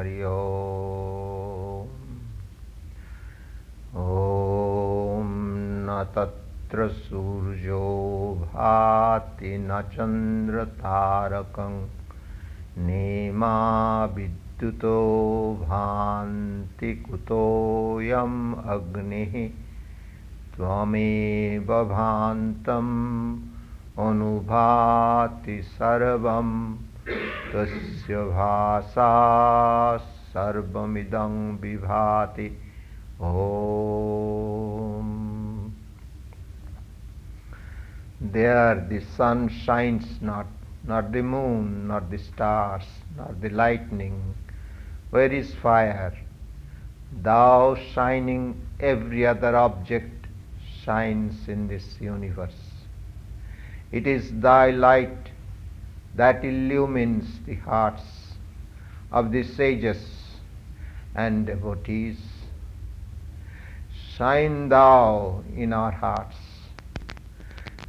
Hari Om. Om na tatra surjo bhati na chandra tarakam nema vidyuto bhanti kutoyam agni tvameva bhantam anubhati sarvam tasya bhasa sarvamidam vibhati. Om. There the sun shines not, not the moon, not the stars, not the lightning. Where is fire? Thou shining, every other object shines in this universe. It is thy light that illumines the hearts of the sages and devotees. Shine thou in our hearts.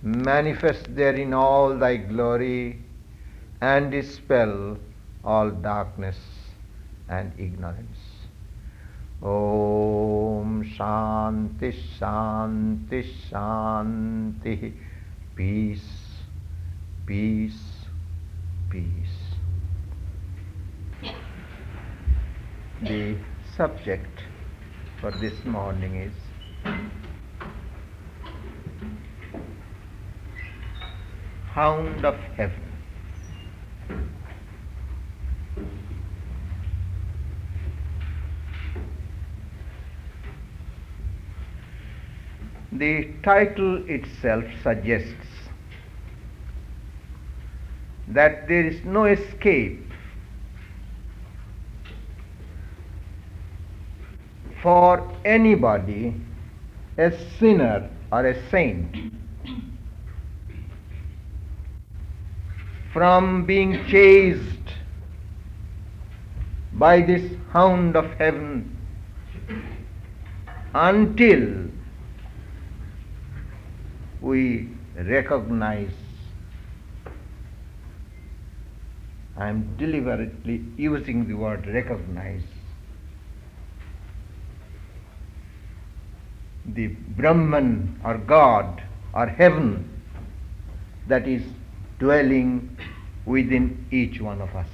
Manifest therein all thy glory and dispel all darkness and ignorance. Om Shanti Shanti Shanti. Peace, peace, peace. The subject for this morning is Hound of Heaven. The title itself suggests that there is no escape for anybody, a sinner or a saint, from being chased by this hound of heaven until we recognize, I am deliberately using the word recognize, the Brahman or God or heaven that is dwelling within each one of us.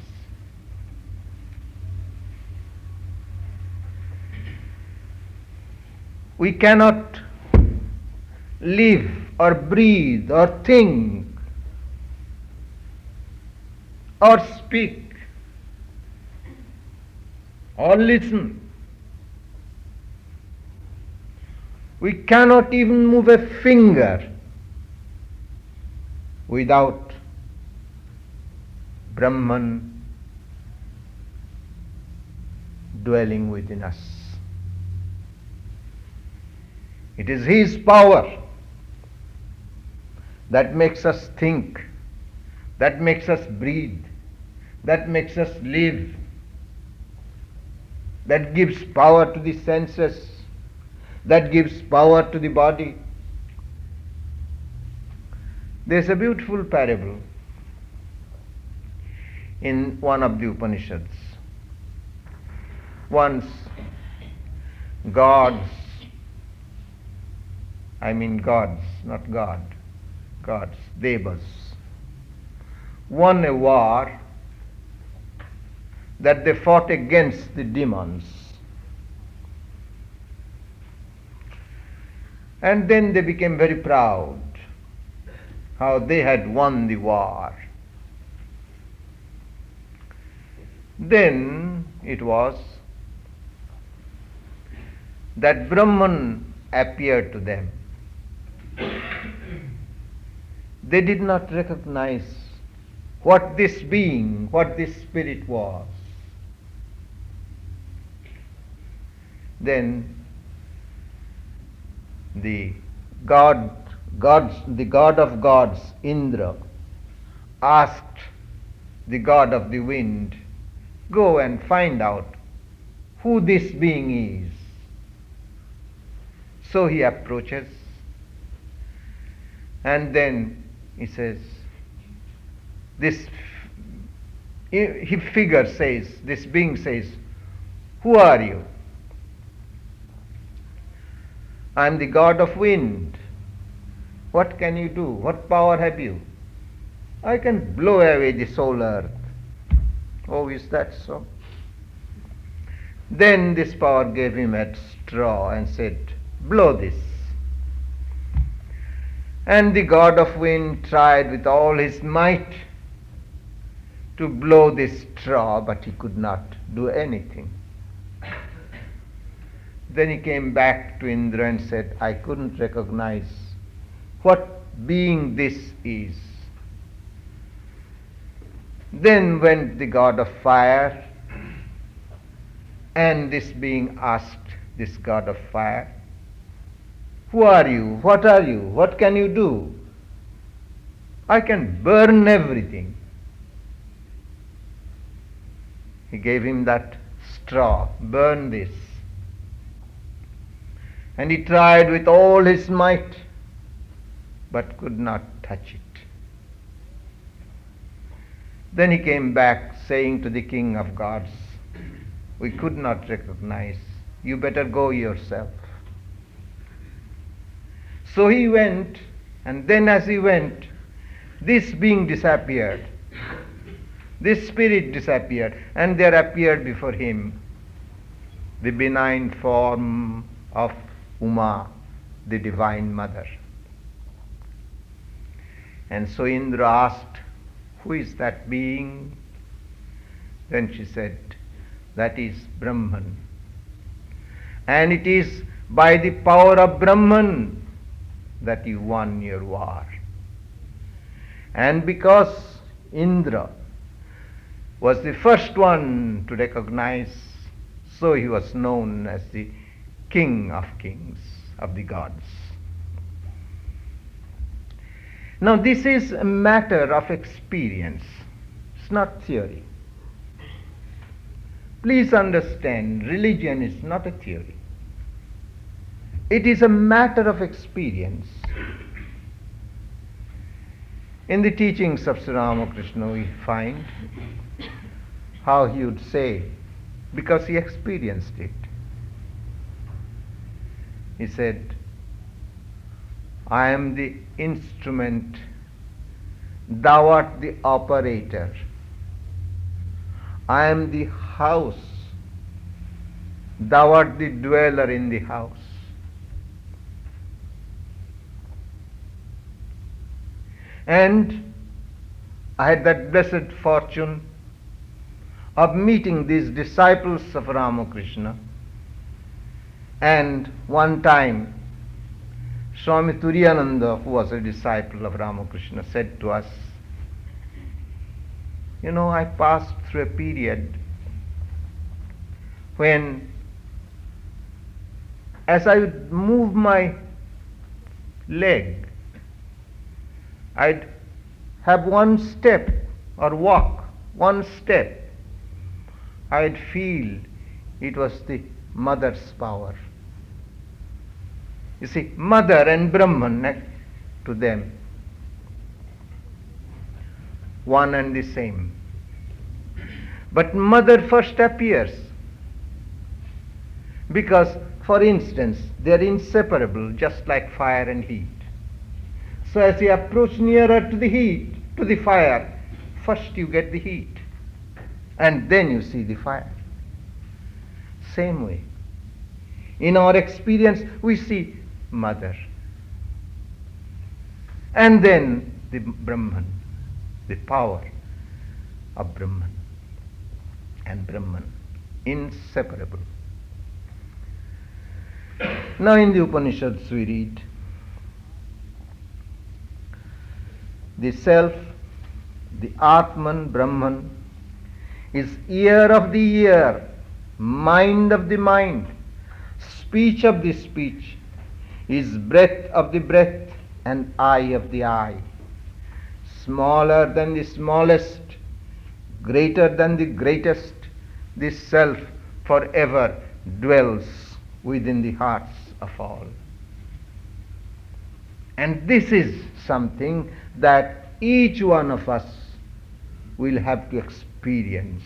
We cannot live or breathe or think or speak or listen. We cannot even move a finger without Brahman dwelling within us. It is his power that makes us think, that makes us breathe, that makes us live, that gives power to the senses, that gives power to the body. There's a beautiful parable in one of the Upanishads. Once gods, not God, gods, devas, won a war that they fought against the demons. And then they became very proud how they had won the war. Then it was that Brahman appeared to them. They did not recognize what this being, what this spirit was. Then the God of gods, Indra, asked the god of the wind, go and find out who this being is. So he approaches, and then he says, this being says, Who are you? I am the god of wind. What can you do? What power have you? I can blow away the whole earth. Oh, is that so? Then this power gave him a straw and said, blow this. And the god of wind tried with all his might to blow this straw, but he could not do anything. Then he came back to Indra and said, I couldn't recognize what being this is. Then went the god of fire, and this being asked this god of fire, who are you? What are you? What can you do? I can burn everything. He gave him that straw, burn this. And he tried with all his might, but could not touch it. Then he came back saying to the king of gods, we could not recognize, you better go yourself. So he went, and then as he went, this being disappeared. This spirit disappeared, and there appeared before him the benign form of Uma, the Divine Mother. And so Indra asked, who is that being? Then she said, that is Brahman. And it is by the power of Brahman that you won your war. And because Indra was the first one to recognize, so he was known as the King of Kings, of the gods. Now this is a matter of experience. It's not theory. Please understand, religion is not a theory. It is a matter of experience. In the teachings of Sri Ramakrishna we find how he would say, because he experienced it. He said, I am the instrument, thou art the operator. I am the house, thou art the dweller in the house. And I had that blessed fortune of meeting these disciples of Ramakrishna. And one time, Swami Turiyananda, who was a disciple of Ramakrishna, said to us, you know, I passed through a period when, as I would move my leg, I'd have one step or walk, one step, I'd feel it was the mother's power. You see, mother and Brahman, to them, one and the same. But mother first appears because, for instance, they are inseparable, just like fire and heat. So as you approach nearer to the heat, to the fire, first you get the heat and then you see the fire. Same way. In our experience, we see mother and then the Brahman, the power of Brahman and Brahman, inseparable. Now in the Upanishads we read, the self, the Atman, Brahman, is ear of the ear, mind of the mind, speech of the speech, is breath of the breath, and eye of the eye. Smaller than the smallest, greater than the greatest, this self forever dwells within the hearts of all. And this is something that each one of us will have to experience.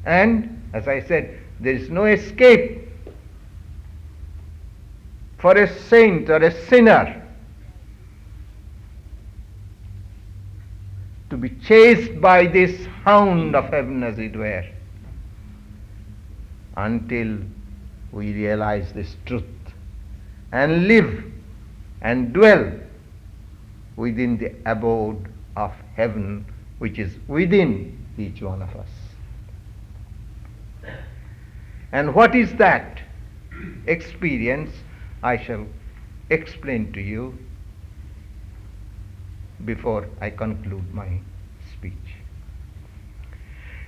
And As I said, there is no escape for a saint or a sinner to be chased by this hound of heaven, as it were, until we realize this truth and live and dwell within the abode of heaven, which is within each one of us. And what is that experience? I shall explain to you before I conclude my speech.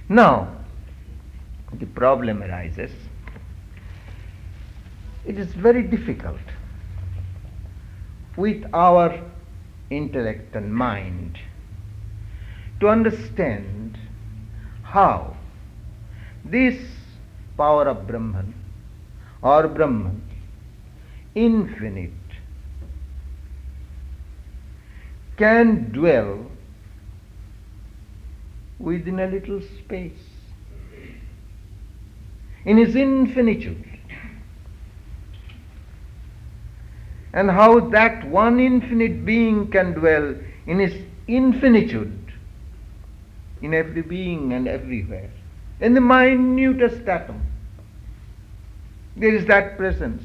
Now, the problem arises. It is very difficult with our intellect and mind to understand how this power of Brahman or Brahman, infinite, can dwell within a little space, in his infinitude, and how that one infinite being can dwell in his infinitude in every being and everywhere. In the minutest atom, there is that presence.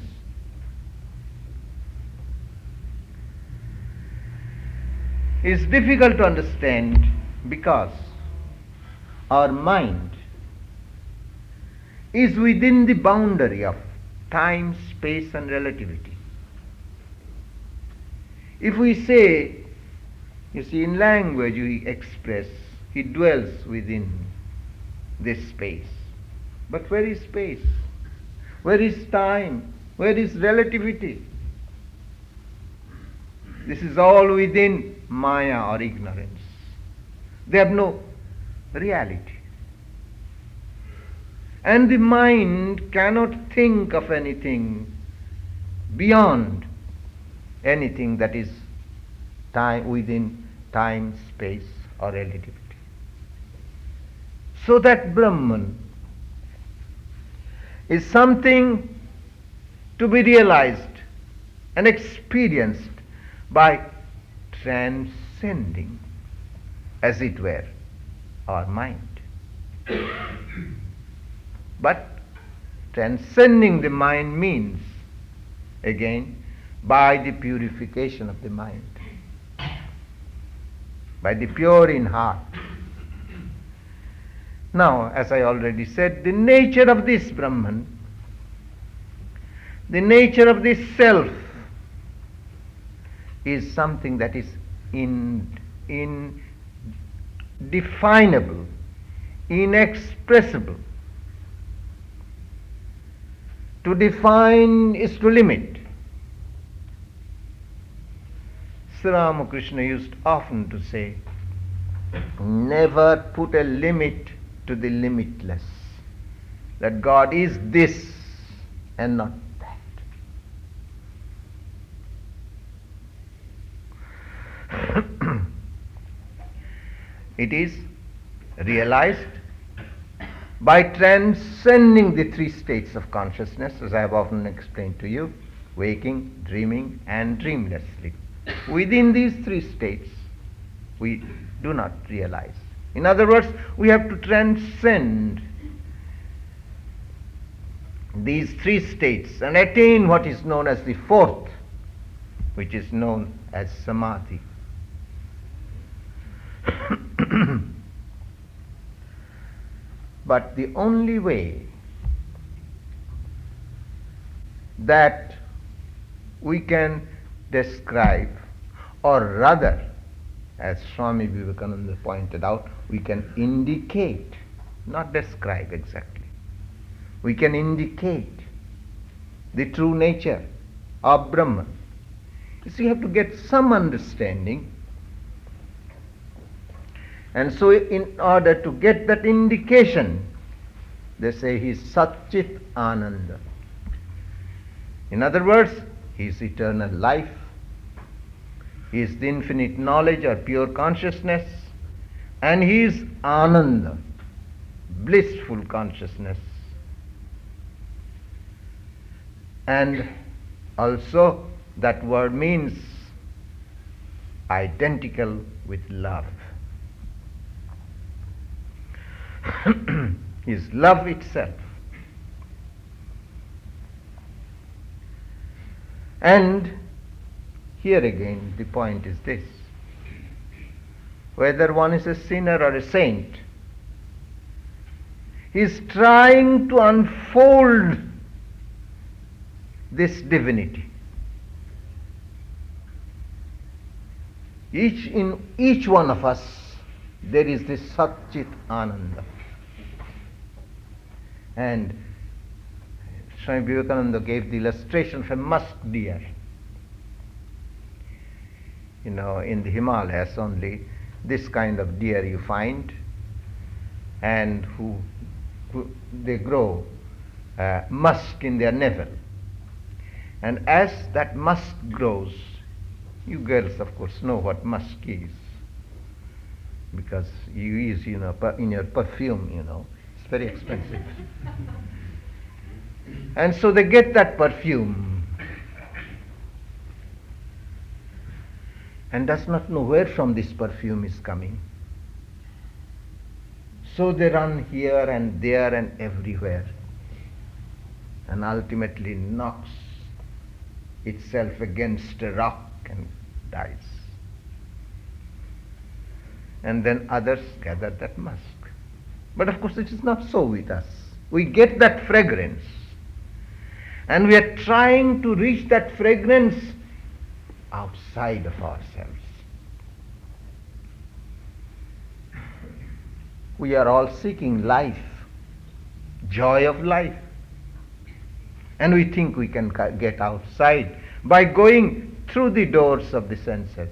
It is difficult to understand because our mind is within the boundary of time, space, and relativity. If we say, you see, in language we express, he dwells within this space. But where is space? Where is time? Where is relativity? This is all within Maya or ignorance. They have no reality. And the mind cannot think of anything beyond anything that is time, within time, space, or relativity. So that Brahman is something to be realized and experienced by transcending, as it were, our mind. But transcending the mind means, again, by the purification of the mind, by the pure in heart. Now, as I already said, the nature of this Brahman, the nature of this self, is something that is indefinable, inexpressible. To define is to limit. Sri Ramakrishna used often to say, never put a limit to the limitless. That God is this and not that. It is realized by transcending the three states of consciousness, as I have often explained to you, waking, dreaming, and dreamless sleep. Within these three states, we do not realize. In other words, we have to transcend these three states and attain what is known as the fourth, which is known as samadhi. But the only way that we can describe, or rather, as Swami Vivekananda pointed out, we can indicate, not describe exactly. We can indicate the true nature of Brahman. You see, you have to get some understanding. And so in order to get that indication, they say he is Satchit Ananda. In other words, he is eternal life. He is the infinite knowledge or pure consciousness. And he is Ananda, blissful consciousness, And also that word means identical with love. Is love itself. And here again the point is this: whether one is a sinner or a saint, he is trying to unfold this divinity. In each one of us there is this Satchit Ananda. And Swami Vivekananda gave the illustration of a musk deer. In the Himalayas only this kind of deer you find, and who they grow musk in their navel. And as that musk grows, you girls of course know what musk is, because you use in your perfume, it's very expensive. And so they get that perfume and does not know where from this perfume is coming. So they run here and there and everywhere, and ultimately knocks itself against a rock and dies. And then others gather that musk. But of course it is not so with us. We get that fragrance, and we are trying to reach that fragrance outside of ourselves. We are all seeking life, joy of life. And we think we can get outside by going through the doors of the senses.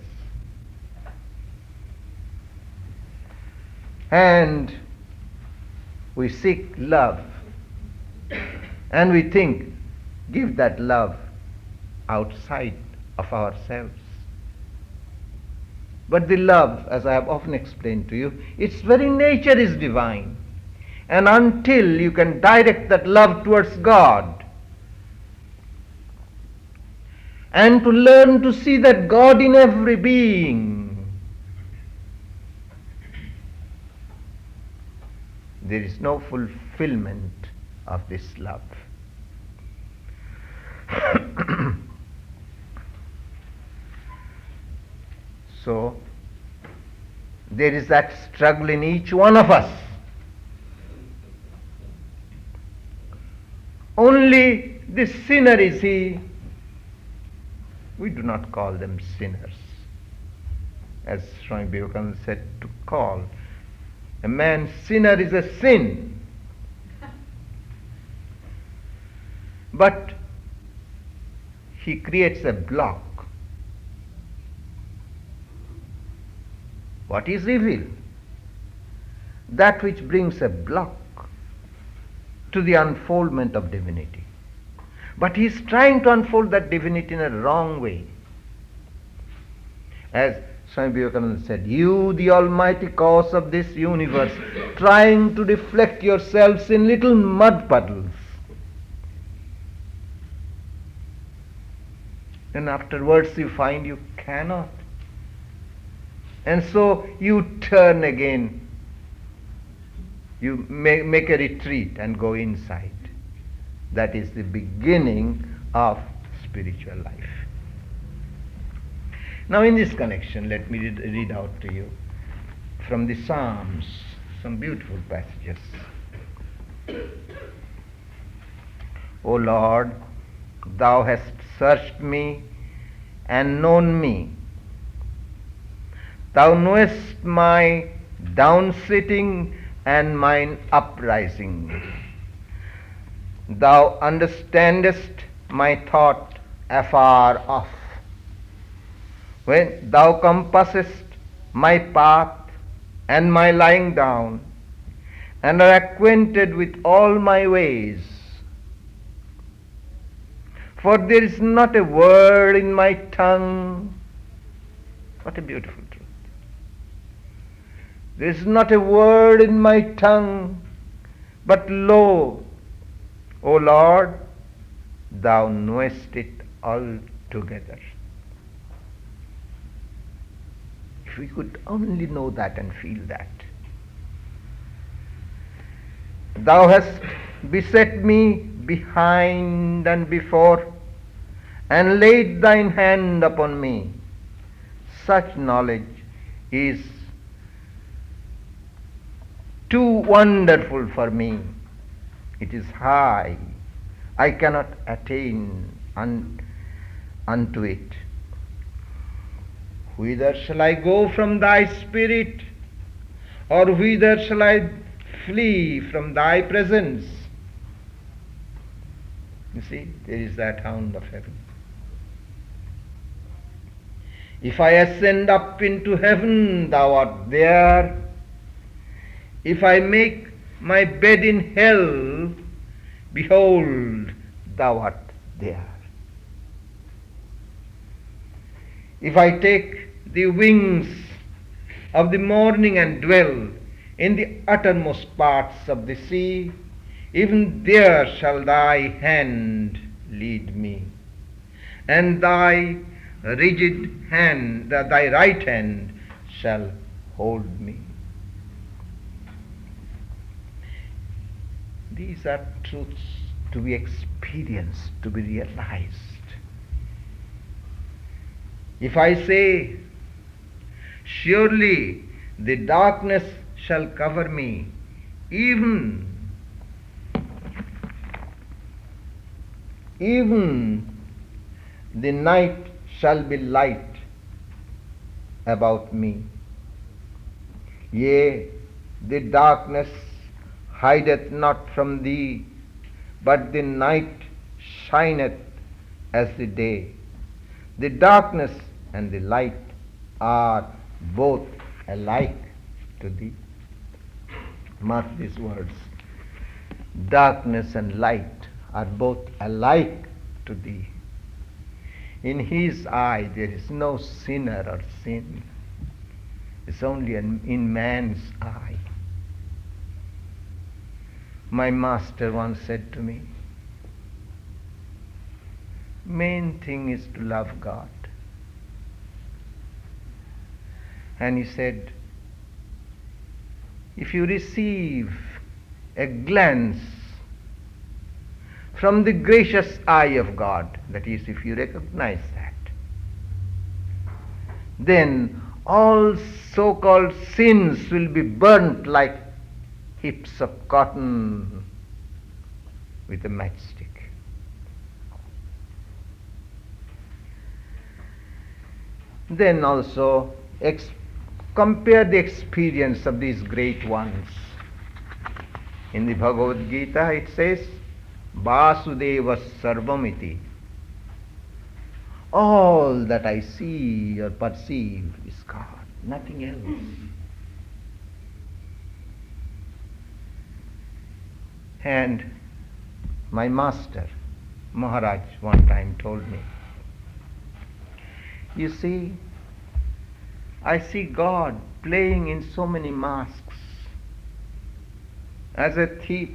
And we seek love. And we think, give that love outside of ourselves. But the love, as I have often explained to you, its very nature is divine. And until you can direct that love towards God, and to learn to see that God in every being, there is no fulfillment of this love. So, there is that struggle in each one of us. Only the sinner is he. We do not call them sinners, as Swami Vivekananda said, to call a man sinner is a sin. But he creates a block. What is evil? That which brings a block to the unfoldment of divinity. But he is trying to unfold that divinity in a wrong way. As Swami Vivekananda said, you, the almighty cause of this universe, trying to reflect yourselves in little mud puddles. And afterwards you find you cannot. And so you turn again. You make a retreat and go inside. That is the beginning of spiritual life. Now in this connection, let me read out to you from the Psalms some beautiful passages. O Lord, thou hast searched me and known me. Thou knowest my down-sitting and mine uprising. Thou understandest my thought afar off. When thou compassest my path and my lying down, and are acquainted with all my ways. For there is not a word in my tongue. What a beautiful truth. There is not a word in my tongue, but lo, O Lord, thou knowest it altogether. If we could only know that and feel that. Thou hast beset me behind and before, and laid thine hand upon me. Such knowledge is too wonderful for me. It is high. I cannot attain unto it. Whither shall I go from thy spirit? Or whither shall I flee from thy presence? You see, there is that Hound of Heaven. If I ascend up into heaven, thou art there. If I make my bed in hell, behold, thou art there. If I take the wings of the morning and dwell in the uttermost parts of the sea, even there shall thy hand lead me, and thy rigid hand, thy right hand shall hold me. These are truths to be experienced, to be realized. If I say, surely the darkness shall cover me, even the night shall be light about me. Yea, the darkness hideth not from thee, but the night shineth as the day. The darkness and the light are both alike to thee. Mark these words. Darkness and light are both alike to thee. In his eye there is no sinner or sin. It's only in man's eye. My master once said to me, main thing is to love God. And he said, if you receive a glance from the gracious eye of God, that is, if you recognize that, then all so-called sins will be burnt like heaps of cotton with a matchstick. Then also compare the experience of these great ones. In the Bhagavad Gita it says, Vasudeva Sarvamiti. All that I see or perceive is God, nothing else. And my master, Maharaj, one time told me, you see, I see God playing in so many masks, as a thief,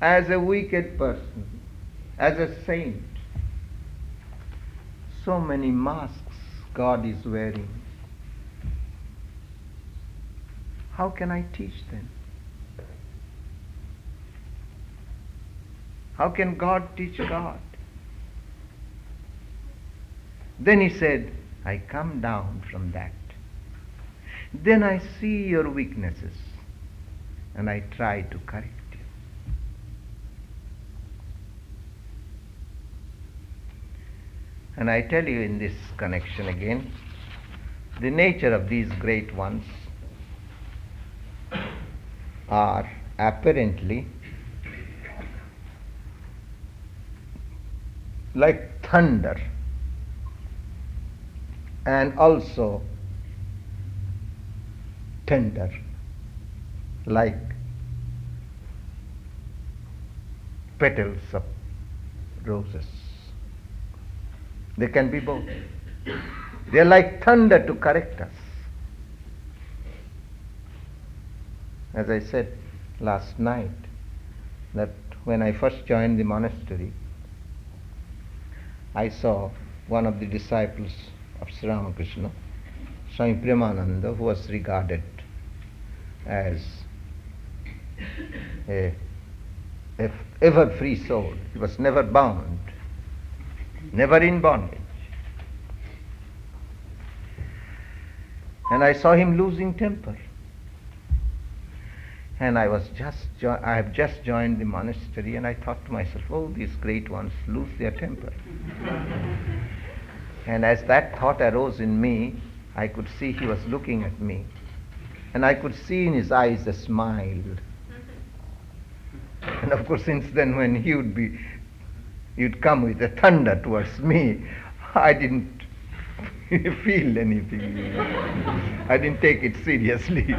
as a wicked person, as a saint. So many masks God is wearing. How can I teach them? How can God teach God? Then he said, I come down from that. Then I see your weaknesses and I try to correct you. And I tell you in this connection again, the nature of these great ones are apparently like thunder and also tender, like petals of roses. They can be both. They are like thunder to correct us. As I said last night, that when I first joined the monastery, I saw one of the disciples of Sri Ramakrishna, Swami Brahmananda, who was regarded as a ever free soul. He was never bound, never in bondage. And I saw him losing temper. And I have just joined the monastery, and I thought to myself, oh, these great ones lose their temper. And as that thought arose in me, I could see he was looking at me. And I could see in his eyes a smile. And of course, since then, when he'd come with a thunder towards me, I didn't feel anything. I didn't take it seriously.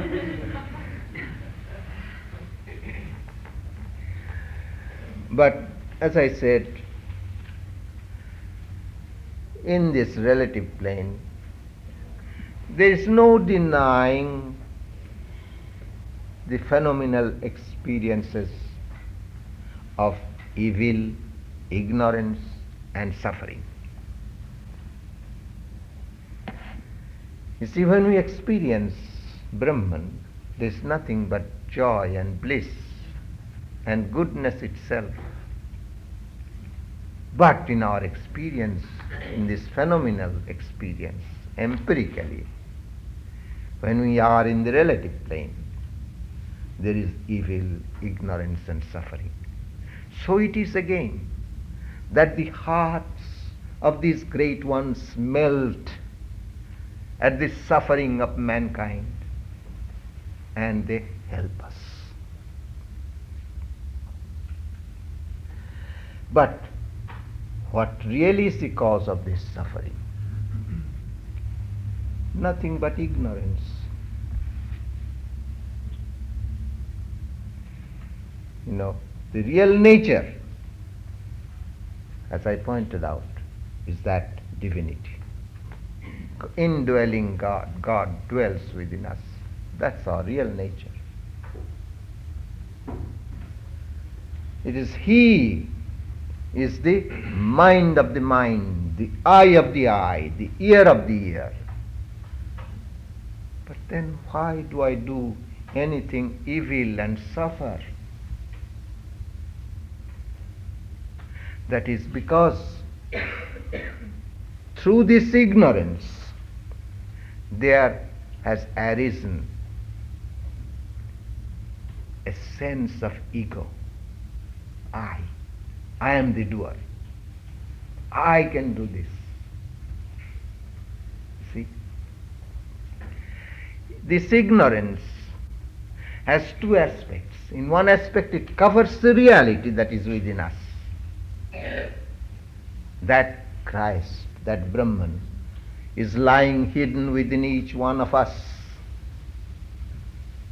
But as I said, in this relative plane, there is no denying the phenomenal experiences of evil, ignorance, and suffering. You see, when we experience Brahman, there is nothing but joy and bliss and goodness itself. But in our experience, in this phenomenal experience, empirically, when we are in the relative plane, there is evil, ignorance, and suffering. So it is again that the hearts of these great ones melt at the suffering of mankind, and they help us. But what really is the cause of this suffering? Nothing but ignorance. You know, the real nature, as I pointed out, is that divinity. Indwelling God. God dwells within us. That's our real nature. It is He is the mind of the mind, the eye of the eye, the ear of the ear. But then why do I do anything evil and suffer? That is because through this ignorance there has arisen a sense of ego. I am the doer. I can do this. See? This ignorance has two aspects. In one aspect, it covers the reality that is within us. That Christ, that Brahman, is lying hidden within each one of us.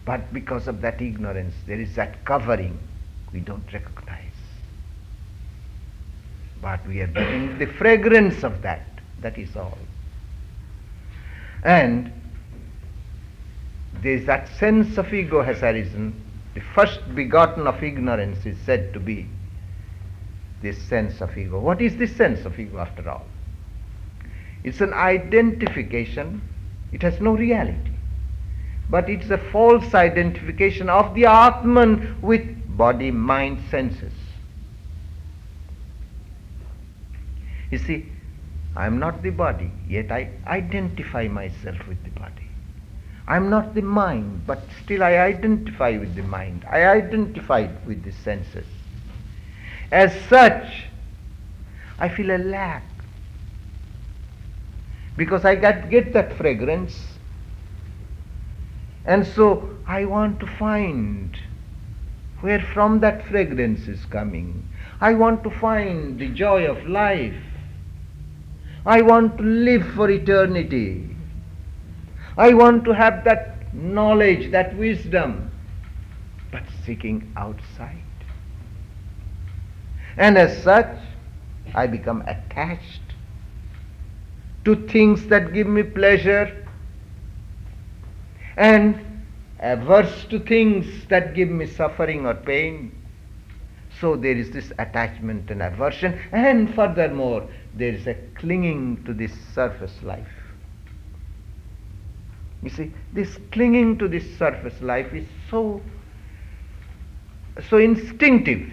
But because of that ignorance, there is that covering we don't recognize. But we are getting the fragrance of that. That is all. And there is that sense of ego has arisen. The first begotten of ignorance is said to be this sense of ego. What is this sense of ego after all? It's an identification. It has no reality. But it's a false identification of the Atman with body, mind, senses. You see, I am not the body, yet I identify myself with the body. I am not the mind, but still I identify with the mind. I identify with the senses. As such, I feel a lack. Because I get that fragrance, and so I want to find where from that fragrance is coming. I want to find the joy of life. I want to live for eternity. I want to have that knowledge, that wisdom, but seeking outside. And as such, I become attached to things that give me pleasure and averse to things that give me suffering or pain. So there is this attachment and aversion, and furthermore, there is a clinging to this surface life. You see, this clinging to this surface life is so instinctive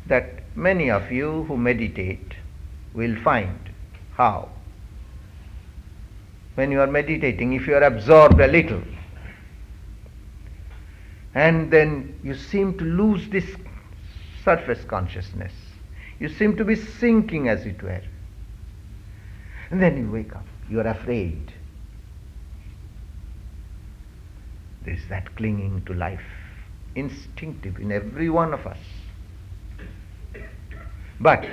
that many of you who meditate will find how. When you are meditating, if you are absorbed a little, and then you seem to lose this surface consciousness, you seem to be sinking, as it were, and then you wake up, you are afraid. There is that clinging to life, instinctive in every one of us. But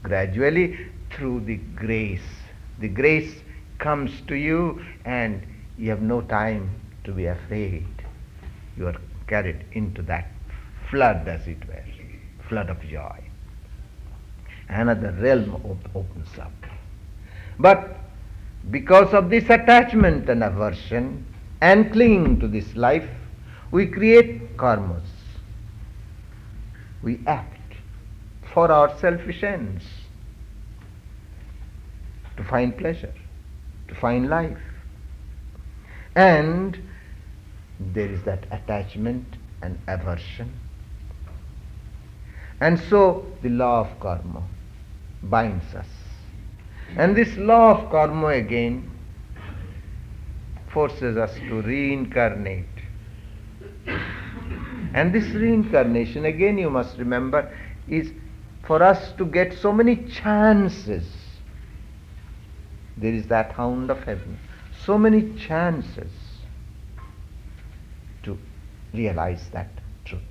gradually, through the grace comes to you, and you have no time to be afraid. You are carried into that flood, as it were, flood of joy. Another realm opens up. But because of this attachment and aversion and clinging to this life, we create karmas. We act for our selfish ends, to find pleasure, to find life. And there is that attachment and aversion. And so the law of karma binds us. And this law of karma again forces us to reincarnate. And this reincarnation, again you must remember, is for us to get so many chances. There is that Hound of Heaven. So many chances to realize that truth.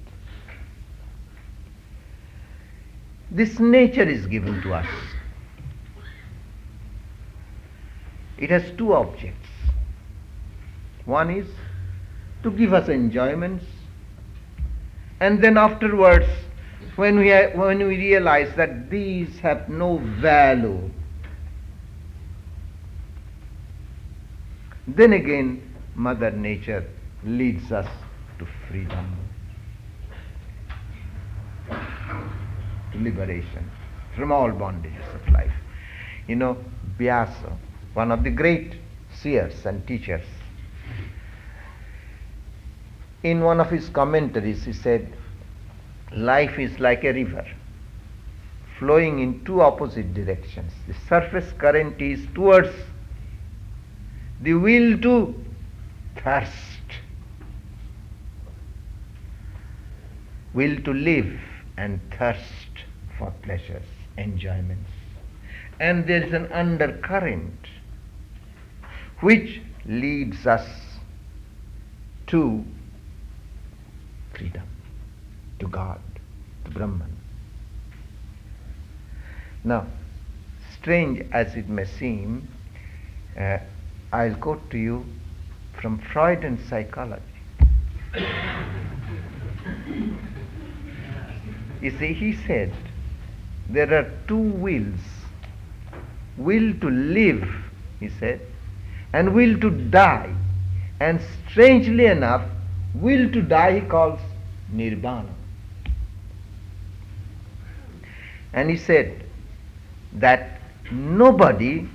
This nature is given to us. It has two objects. One is to give us enjoyments, and then afterwards, when we realize that these have no value, then again Mother Nature leads us to freedom, to liberation from all bondages of life. You know, Vyasa, one of the great seers and teachers, in one of his commentaries he said, life is like a river flowing in two opposite directions. The surface current is towards the will to thirst, will to live and thirst for pleasures, enjoyments. And there is an undercurrent which leads us to freedom, to God, to Brahman. Now, strange as it may seem, I'll quote to you from Freud and psychology. You see, he said there are two wills. Will to live, he said, and will to die. And strangely enough, will to die he calls nirvana. And he said that nobody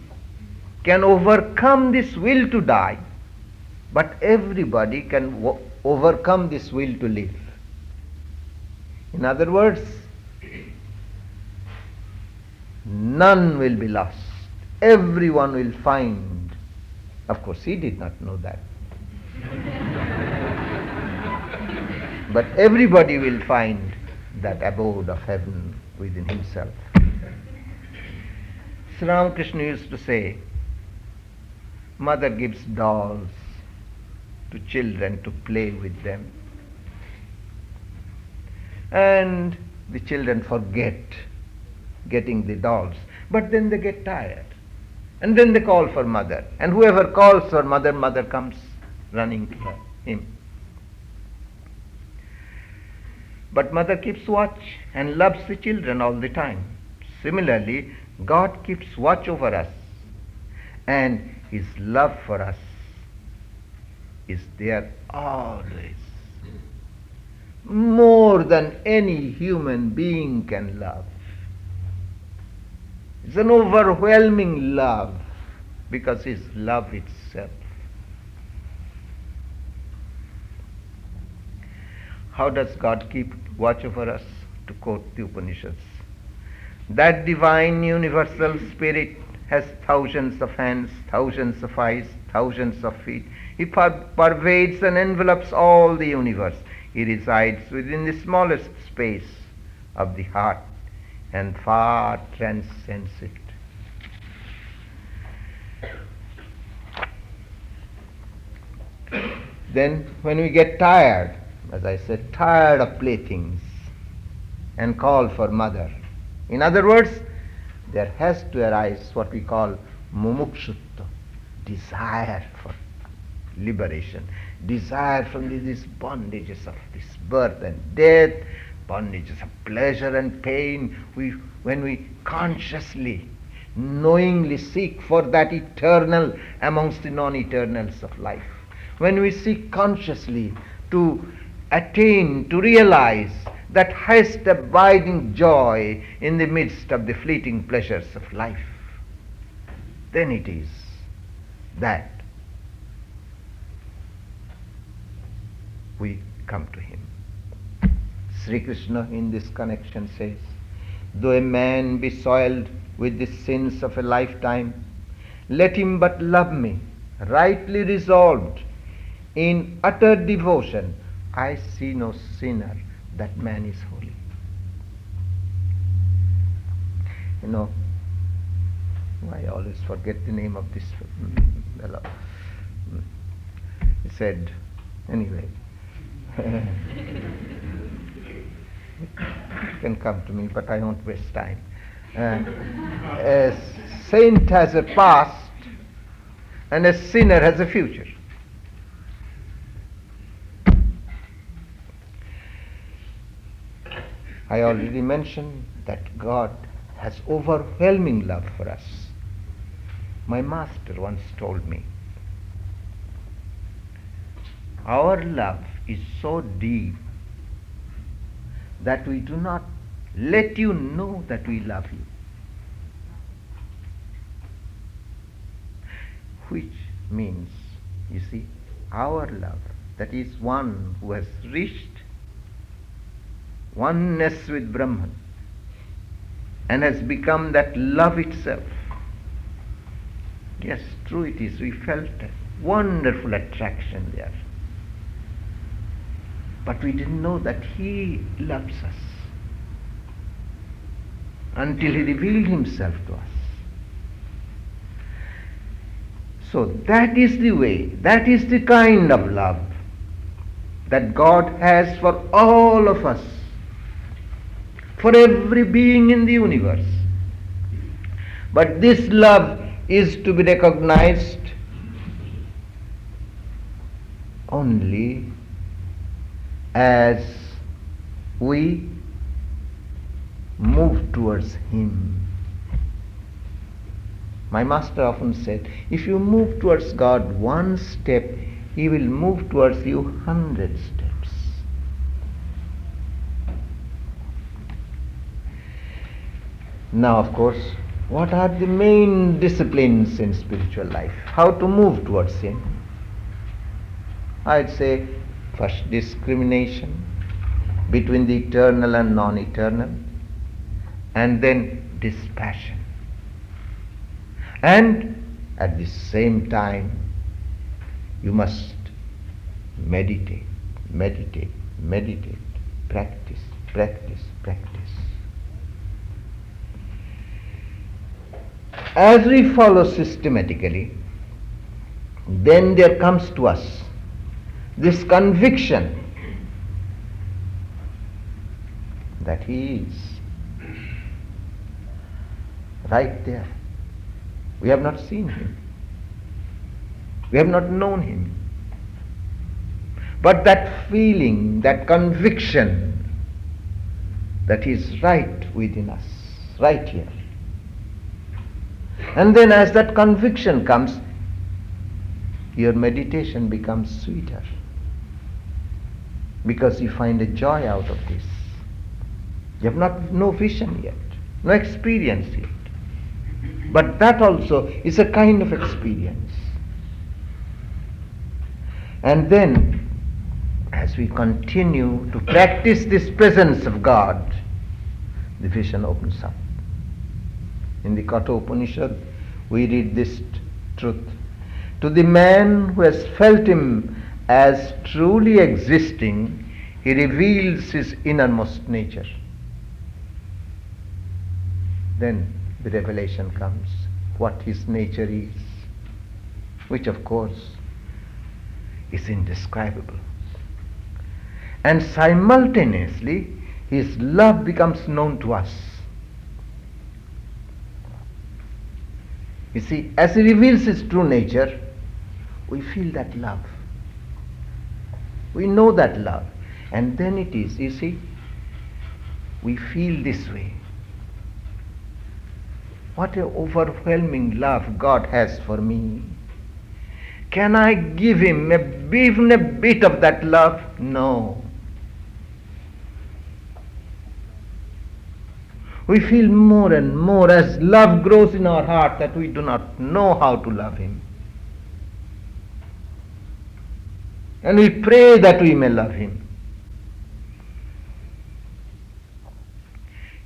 can overcome this will to die, but everybody can overcome this will to live. In other words, none will be lost. Everyone will find. Of course, he did not know that. But everybody will find that abode of heaven within himself. Sri Ramakrishna used to say, Mother gives dolls to children to play with them. And the children forget getting the dolls. But then they get tired. And then they call for Mother. And whoever calls for Mother, Mother comes running to him. But Mother keeps watch and loves the children all the time. Similarly, God keeps watch over us, and His love for us is there always. more than any human being can love. It's an overwhelming love because it's love itself. How does God keep watch over us? To quote the Upanishads. That divine universal spirit has thousands of hands, thousands of eyes, thousands of feet. He pervades and envelops all the universe. He resides within the smallest space of the heart and far transcends it. Then when we get tired, as I said, tired of playthings and call for mother, in other words, there has to arise what we call mumukshutva, desire for liberation, desire from these bondages of this birth and death, bondages of pleasure and pain. When we consciously, knowingly seek for that eternal amongst the non-eternals of life, when we seek consciously to attain, to realize that highest abiding joy in the midst of the fleeting pleasures of life, then it is that we come to him. Sri Krishna in this connection says, though a man be soiled with the sins of a lifetime, let him but love me, rightly resolved, in utter devotion. I see no sinner, that man is holy. You know, I always forget the name of this fellow. He said, anyway, it can come to me, but I won't waste time. A saint has a past and a sinner has a future. I already mentioned that God has overwhelming love for us. My master once told me, our love is so deep that we do not let you know that we love you. Which means, you see, our love, that is one who has reached oneness with Brahman and has become that love itself. Yes, true it is, we felt a wonderful attraction there. But we didn't know that he loves us until he revealed himself to us. So that is the way, that is the kind of love that God has for all of us, for every being in the universe. But this love is to be recognized only as we move towards him. My master often said, if you move towards God one step, he will move towards you 100 steps. Now, of course, what are the main disciplines in spiritual life? How to move towards him? I'd say, first, discrimination between the eternal and non-eternal, and then dispassion. And at the same time, you must meditate, meditate, meditate, practice, practice, practice. As we follow systematically, then there comes to us this conviction that he is right there. We have not seen him. We have not known him. But that feeling, that conviction that he is right within us, right here. And then as that conviction comes, your meditation becomes sweeter. because you find a joy out of this. You have no vision yet, no experience yet. But that also is a kind of experience. And then, as we continue to practice this presence of God, the vision opens up. In the Katha Upanishad, we read this truth. To the man who has felt him as truly existing, he reveals his innermost nature. Then the revelation comes, what his nature is, which of course is indescribable. And simultaneously, his love becomes known to us. You see, as he reveals his true nature, we feel that love. We know that love. And then it is, you see, we feel this way. What an overwhelming love God has for me. Can I give him even a bit of that love? No. We feel more and more as love grows in our heart that we do not know how to love him. And we pray that we may love him.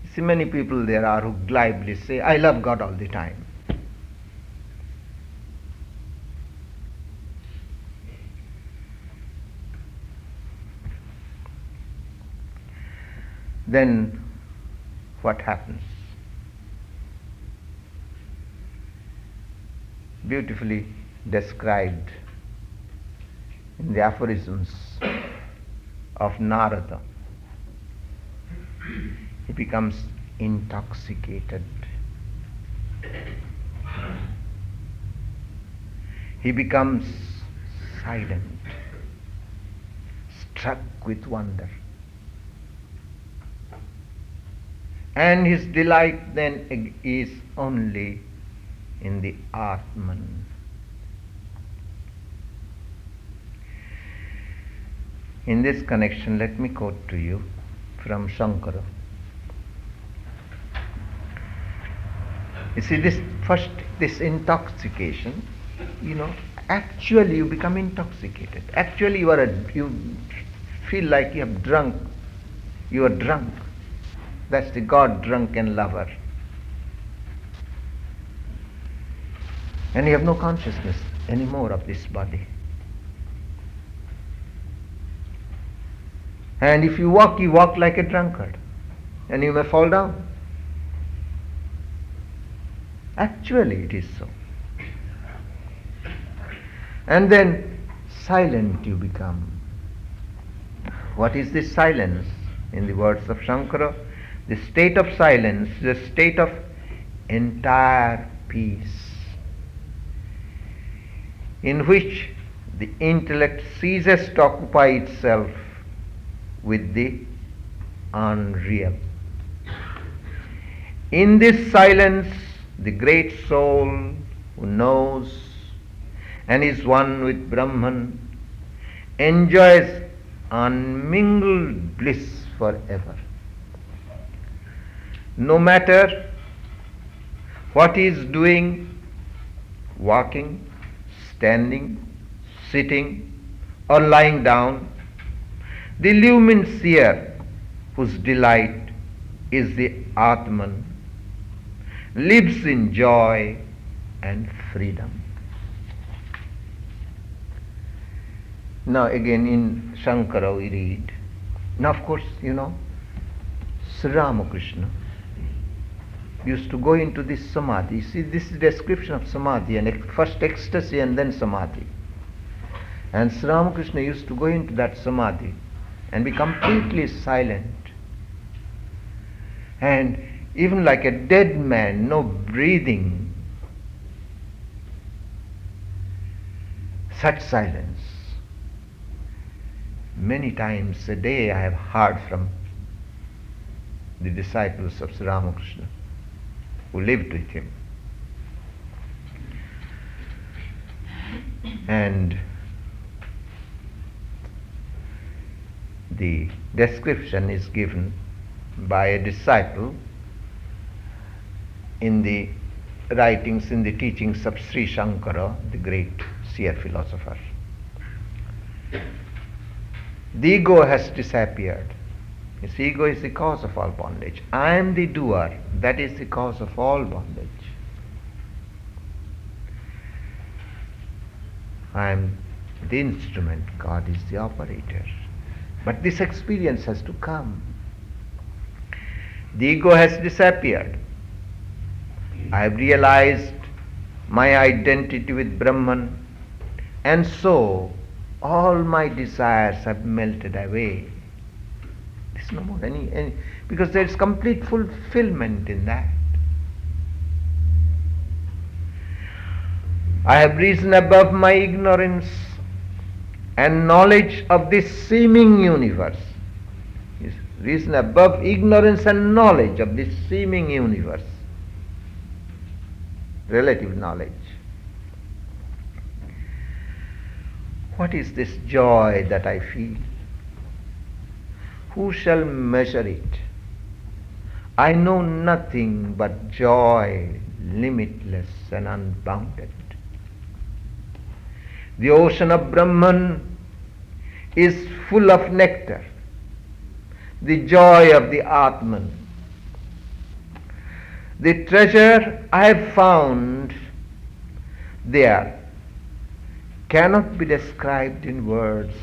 You see, many people there are who glibly say, I love God all the time. Then what happens? Beautifully described in the aphorisms of Narada. He becomes intoxicated. He becomes silent, struck with wonder. And his delight then is only in the Atman. In this connection, let me quote to you from Shankara. You see, this intoxication, actually you become intoxicated. Actually you feel like you are drunk. That's the God-drunken lover. And you have no consciousness anymore of this body. And if you walk like a drunkard. And you may fall down. Actually it is so. And then silent you become. What is this silence? In the words of Shankara, the state of silence is a state of entire peace, in which the intellect ceases to occupy itself with the unreal. In this silence, the great soul who knows and is one with Brahman enjoys unmingled bliss forever. No matter what he is doing, walking, standing, sitting, or lying down, the illumined seer, whose delight is the Atman, lives in joy and freedom. Now again in Shankara we read. Now of course, Sri Ramakrishna used to go into this samadhi. See, this is description of samadhi, and first ecstasy and then samadhi. And Sri Ramakrishna used to go into that samadhi and be completely silent. And even like a dead man, no breathing. Such silence. Many times a day I have heard from the disciples of Sri Ramakrishna who lived with him. And The description is given by a disciple in the writings, in the teachings of Sri Shankara, the great seer philosopher. The ego has disappeared. This ego is the cause of all bondage. I am the doer, that is the cause of all bondage. I am the instrument, God is the operator. But this experience has to come. The ego has disappeared. I have realized my identity with Brahman, and so all my desires have melted away. There's no more any because there is complete fulfillment in that. I have risen above my ignorance and knowledge of this seeming universe. Is risen above ignorance and knowledge of this seeming universe. Relative knowledge. What is this joy that I feel? Who shall measure it? I know nothing but joy, limitless and unbounded. The ocean of Brahman is full of nectar, the joy of the Atman. The treasure I have found there cannot be described in words.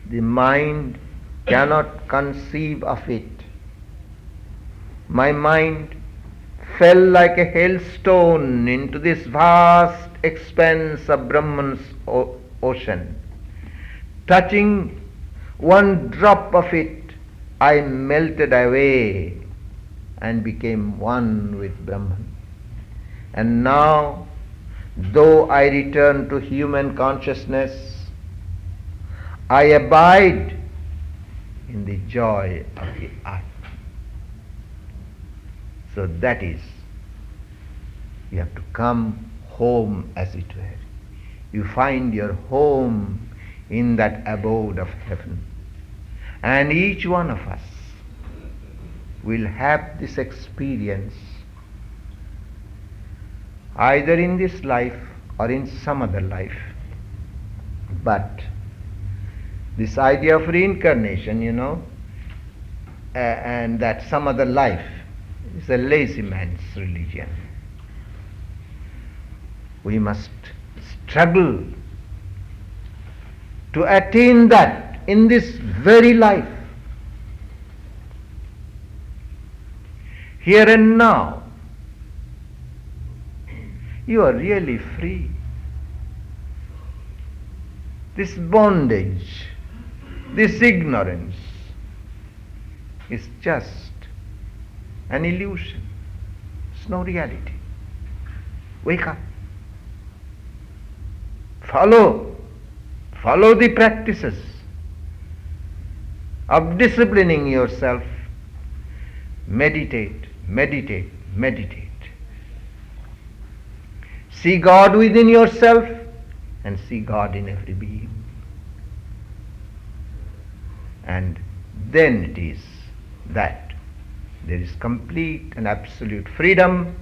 The mind cannot conceive of it. My mind fell like a hailstone into this vast expanse of Brahman's ocean. Touching one drop of it, I melted away and became one with Brahman. And now, though I return to human consciousness, I abide in the joy of the Atman. So that is, you have to come home, as it were. You find your home in that abode of heaven. And each one of us will have this experience either in this life or in some other life. But this idea of reincarnation, and that some other life is a lazy man's religion. We must struggle to attain that in this very life. Here and now, you are really free. This bondage, this ignorance is just an illusion. It's no reality. Wake up. Follow the practices of disciplining yourself. Meditate. See God within yourself and see God in every being. And then it is that there is complete and absolute freedom,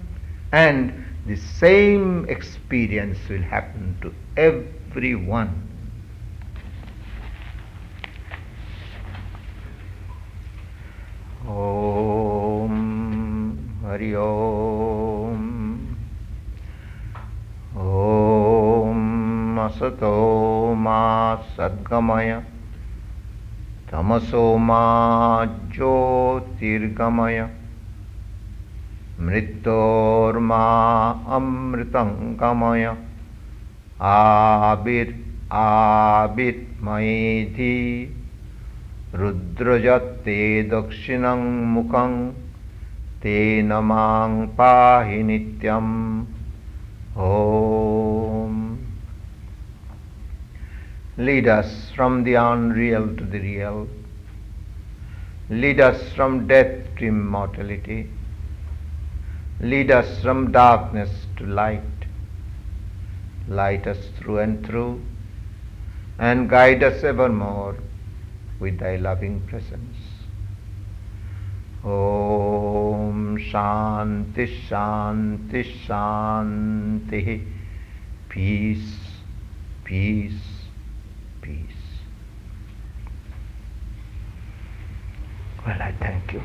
and the same experience will happen to everyone. Om Hari Om. Om Asato Ma Sadgamaya Tamaso Ma Jyotirgamaya Mrityor Ma Amritangamaya Abir Maedhi Rudrajate Dakshinang Mukhang Te Namang Pahi Nityam. Om. Lead us from the unreal to the real. Lead us from death to immortality. Lead us from darkness to light. Light us through and through. and guide us evermore with thy loving presence. Om Shanti Shanti Shanti. Peace, peace, peace. Well, I thank you.